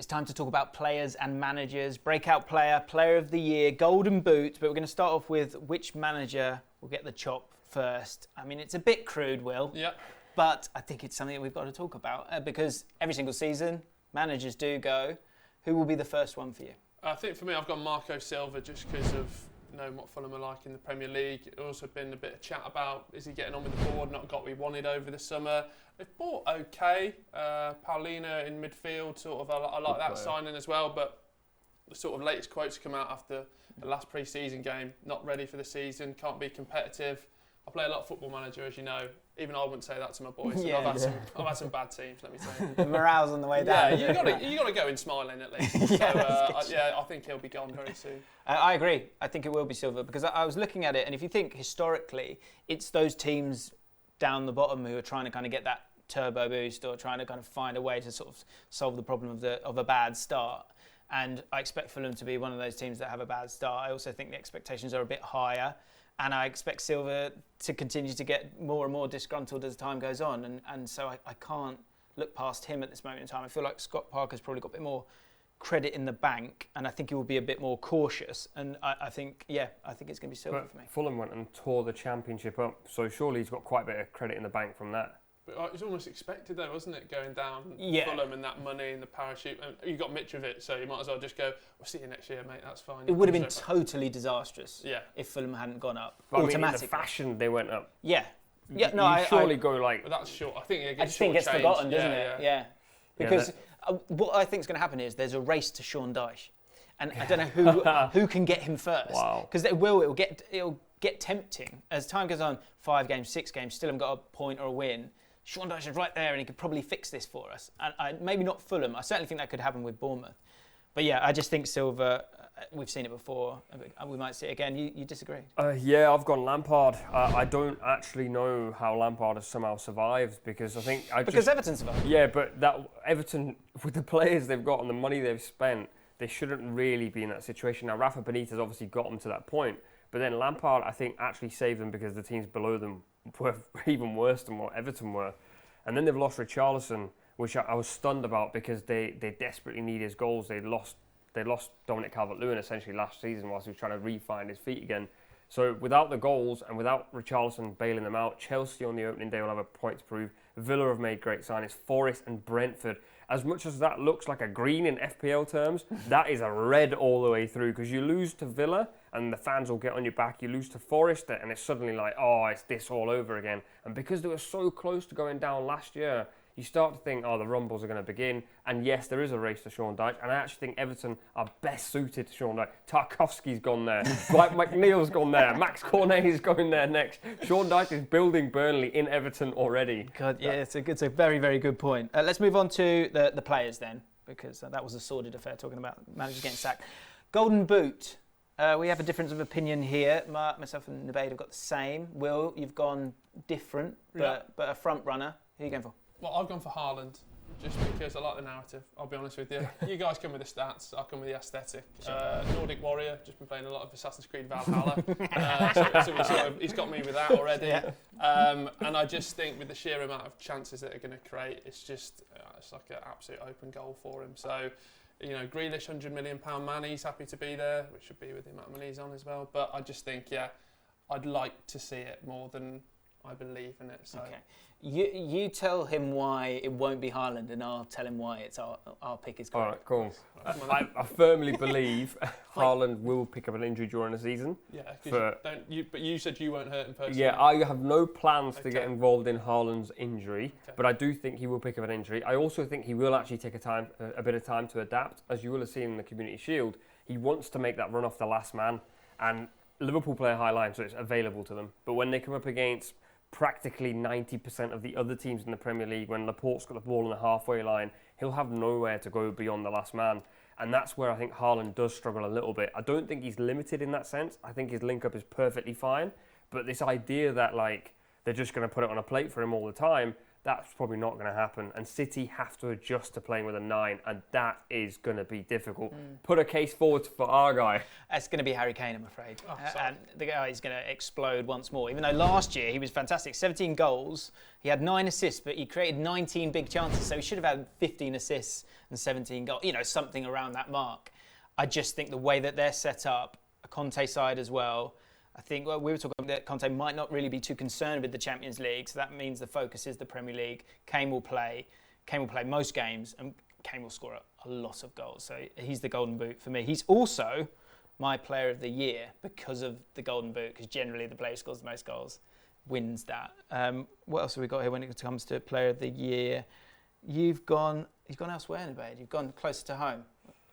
It's time to talk about players and managers. Breakout player, player of the year, golden boot. But we're going to start off with which manager will get the chop first. I mean, it's a bit crude, Will. Yeah. But I think it's something that we've got to talk about because every single season, managers do go. Who will be the first one for you? I think for me, I've gone Marco Silva just because of what Fulham are like in the Premier League. There's also been a bit of chat about, is he getting on with the board, not got what he wanted over the summer. They've bought okay. Paulina in midfield, sort of, I like that signing as well, but the sort of latest quotes come out after the last pre-season game, not ready for the season, can't be competitive. I play a lot of Football Manager, as you know. Even I wouldn't say that to my boys. Yeah, I've had some bad teams, let me tell you. The morale's on the way down. Yeah, you got to go in smiling at least. I think he'll be gone very soon. I agree. I think it will be Silva because I was looking at it, and if you think historically, it's those teams down the bottom who are trying to kind of get that turbo boost or trying to kind of find a way to sort of solve the problem of a bad start. And I expect Fulham to be one of those teams that have a bad start. I also think the expectations are a bit higher. And I expect Silva to continue to get more and more disgruntled as time goes on. And so I can't look past him at this moment in time. I feel like Scott Parker's probably got a bit more credit in the bank. And I think he will be a bit more cautious. And I think it's going to be Silva for me. Fulham went and tore the Championship up. So surely he's got quite a bit of credit in the bank from that. But it's almost expected though, wasn't it, going down Fulham and that money and the parachute. And you got Mitrovic, so you might as well just go, we'll see you next year, mate, that's fine. It would have been totally disastrous if Fulham hadn't gone up automatically. I mean, in the fashion they went up. Yeah. Yeah, no, I surely go like... But that's short. I think it gets forgotten, doesn't it? Yeah. Because what I think is going to happen is there's a race to Sean Dyche. And I don't know who can get him first. Wow. Because it'll get tempting. As time goes on, 5 games, 6 games, still haven't got a point or a win. Sean Dyche is right there and he could probably fix this for us. And maybe not Fulham. I certainly think that could happen with Bournemouth. But yeah, I just think Silva, we've seen it before. We might see it again. You disagree? Yeah, I've gone Lampard. I don't actually know how Lampard has somehow survived because I think... Because Everton survived. Yeah, but Everton, with the players they've got and the money they've spent, they shouldn't really be in that situation. Now, Rafa Benitez obviously got them to that point. But then Lampard, I think, actually saved them because the teams below them were even worse than what Everton were. And then they've lost Richarlison, which I was stunned about because they desperately need his goals. They lost Dominic Calvert-Lewin essentially last season whilst he was trying to re-find his feet again. So without the goals and without Richarlison bailing them out, Chelsea on the opening day will have a point to prove. Villa have made great signings. Forest and Brentford. As much as that looks like a green in FPL terms, that is a red all the way through because you lose to Villa and the fans will get on your back. You lose to Forest and it's suddenly like, it's this all over again. And because they were so close to going down last year, you start to think, the rumbles are going to begin. And yes, there is a race to Sean Dyche. And I actually think Everton are best suited to Sean Dyche. Tarkowski's gone there. Dwight McNeil's gone there. Max Cornet is going there next. Sean Dyche is building Burnley in Everton already. God, yeah, it's a very, very good point. Let's move on to the players then, because that was a sordid affair talking about managers getting sacked. Golden Boot. We have a difference of opinion here. Myself and Nubaid have got the same. Will, you've gone different, but a front runner. Who are you going for? Well, I've gone for Haaland, just because I like the narrative, I'll be honest with you. You guys come with the stats, I'll come with the aesthetic. Nordic Warrior, just been playing a lot of Assassin's Creed Valhalla. He's got me with that already. Yeah. And I just think with the sheer amount of chances that they're going to create, it's like an absolute open goal for him. So, Grealish, £100 million man, he's happy to be there, which should be with the amount of money he's on as well. But I just think, I'd like to see it more than I believe in it. So. Okay. You tell him why it won't be Haaland, and I'll tell him why it's our pick is correct. All right, cool. I firmly believe Haaland will pick up an injury during the season. Yeah, but you said you won't hurt him personally. Yeah, I have no plans to get involved in Haaland's injury, but I do think he will pick up an injury. I also think he will actually take a bit of time to adapt. As you will have seen in the Community Shield, he wants to make that run off the last man, and Liverpool play a high line, so it's available to them. But when they come up against practically 90% of the other teams in the Premier League, when Laporte's got the ball on the halfway line, he'll have nowhere to go beyond the last man. And that's where I think Haaland does struggle a little bit. I don't think he's limited in that sense. I think his link-up is perfectly fine. But this idea that they're just going to put it on a plate for him all the time, That's probably not going to happen. And City have to adjust to playing with a 9, and that is going to be difficult. Put a case forward for our guy. It's going to be Harry Kane, I'm afraid. Oh, and the guy is going to explode once more. Even though last year he was fantastic, 17 goals, he had 9 assists, but he created 19 big chances. So he should have had 15 assists and 17 goals, something around that mark. I just think the way that they're set up, a Conte side as well, I think we were talking about that Conte might not really be too concerned with the Champions League, so that means the focus is the Premier League. Kane will play most games, and Kane will score a lot of goals. So he's the Golden Boot for me. He's also my Player of the Year because of the Golden Boot, because generally the player who scores the most goals wins that. What else have we got here when it comes to Player of the Year? You've gone elsewhere, Nubaid. You've gone closer to home.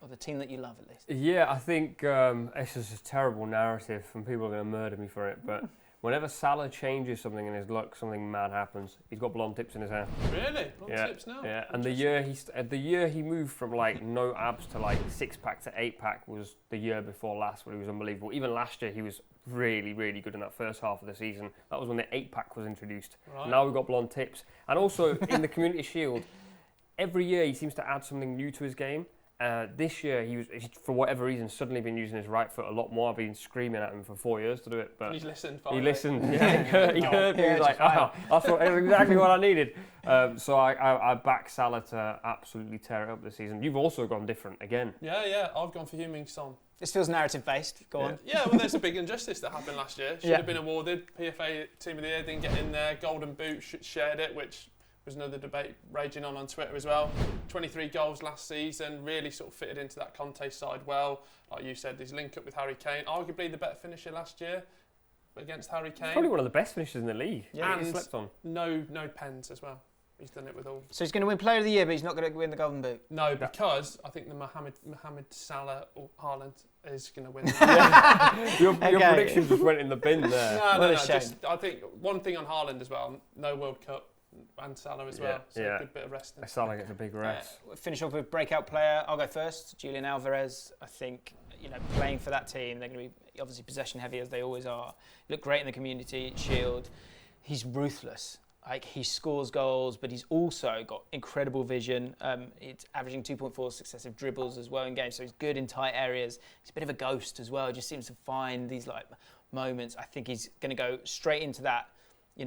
Or the team that you love, at least. Yeah, I think it's just a terrible narrative, and people are going to murder me for it. But whenever Salah changes something in his luck, something mad happens. He's got blonde tips in his hair. Really? Blonde tips now? Yeah, and the year he moved from like no abs to like 6-pack to 8-pack was the year before last, where he was unbelievable. Even last year, he was really, really good in that first half of the season. That was when the 8-pack was introduced. Right. Now we've got blonde tips, and also in the Community Shield, every year he seems to add something new to his game. This year, he's for whatever reason suddenly been using his right foot a lot more. I've been screaming at him for 4 years to do it, but he's listened. He listened. Yeah, he heard me. He's like, that's exactly what I needed. So I back Salah to absolutely tear it up this season. You've also gone different again. Yeah. I've gone for Heung-min Son. This feels narrative-based. Go on. Yeah, well, there's a big injustice that happened last year. Should have been awarded. PFA Team of the Year didn't get in there. Golden Boot shared it, which was another debate raging on Twitter as well. 23 goals last season, really sort of fitted into that Conte side well. Like you said, his link up with Harry Kane, arguably the better finisher last year against Harry Kane. Probably one of the best finishers in the league. Yeah, and he slept on. No pens as well. He's done it with all. So he's going to win Player of the Year, but he's not going to win the Golden Boot. No, because I think the Mohamed Salah or Haaland is going to win that. Your predictions just went in the bin there. No. I think one thing on Haaland as well, no World Cup. And Salah as well, so a good bit of resting. Salah gets a big rest. We'll finish off with breakout player. I'll go first. Julian Alvarez. I think playing for that team, they're going to be obviously possession heavy as they always are. Look great in the Community Shield. He's ruthless. Like he scores goals, but he's also got incredible vision. It's averaging 2.4 successive dribbles as well in games, so he's good in tight areas. He's a bit of a ghost as well. Just seems to find these moments. I think he's going to go straight into that.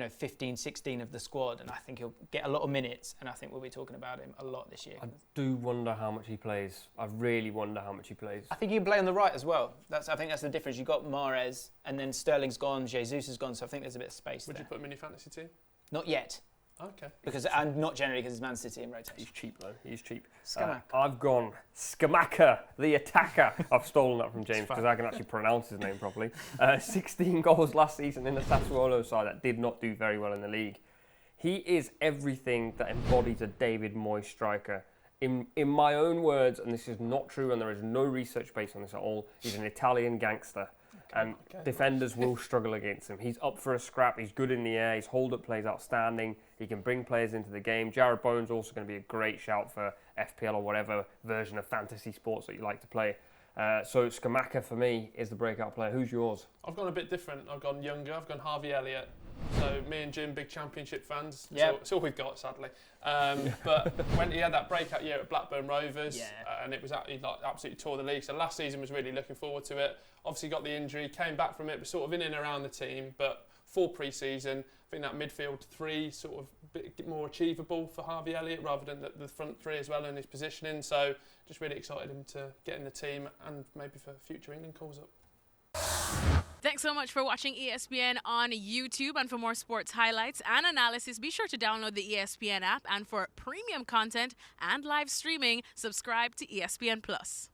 15, 16 of the squad, and I think he'll get a lot of minutes, and I think we'll be talking about him a lot this year. I do wonder how much he plays. I really wonder how much he plays. I think he can play on the right as well. I think that's the difference. You've got Mahrez, and then Sterling's gone, Jesus is gone, so I think there's a bit of space Would there. you put him in your fantasy team? Not yet. Okay. And not generally because it's Man City in rotation. He's cheap though. He's cheap. Scamacca. I've gone Scamacca, the attacker. I've stolen that from James because I can actually pronounce his name properly. 16 goals last season in the Sassuolo side that did not do very well in the league. He is everything that embodies a David Moyes striker. In my own words, and this is not true, and there is no research based on this at all, he's an Italian gangster. And defenders will struggle against him. He's up for a scrap. He's good in the air. His hold-up play is outstanding. He can bring players into the game. Jarrod Bowen's also going to be a great shout for FPL or whatever version of fantasy sports that you like to play. So Scamacca for me is the breakout player. Who's yours? I've gone a bit different. I've gone younger. I've gone Harvey Elliott. So me and Jim, big Championship fans. Yep. It's all we've got, sadly. But when he had that breakout year at Blackburn Rovers, and it was absolutely tore the league. So last season was really looking forward to it. Obviously got the injury, came back from it, was sort of in and around the team. But for pre-season, I think that midfield three sort of a bit more achievable for Harvey Elliott rather than the front three as well in his positioning. So just really excited him to get in the team and maybe for future England calls up. Thanks so much for watching ESPN on YouTube, and for more sports highlights and analysis, be sure to download the ESPN app, and for premium content and live streaming, subscribe to ESPN Plus.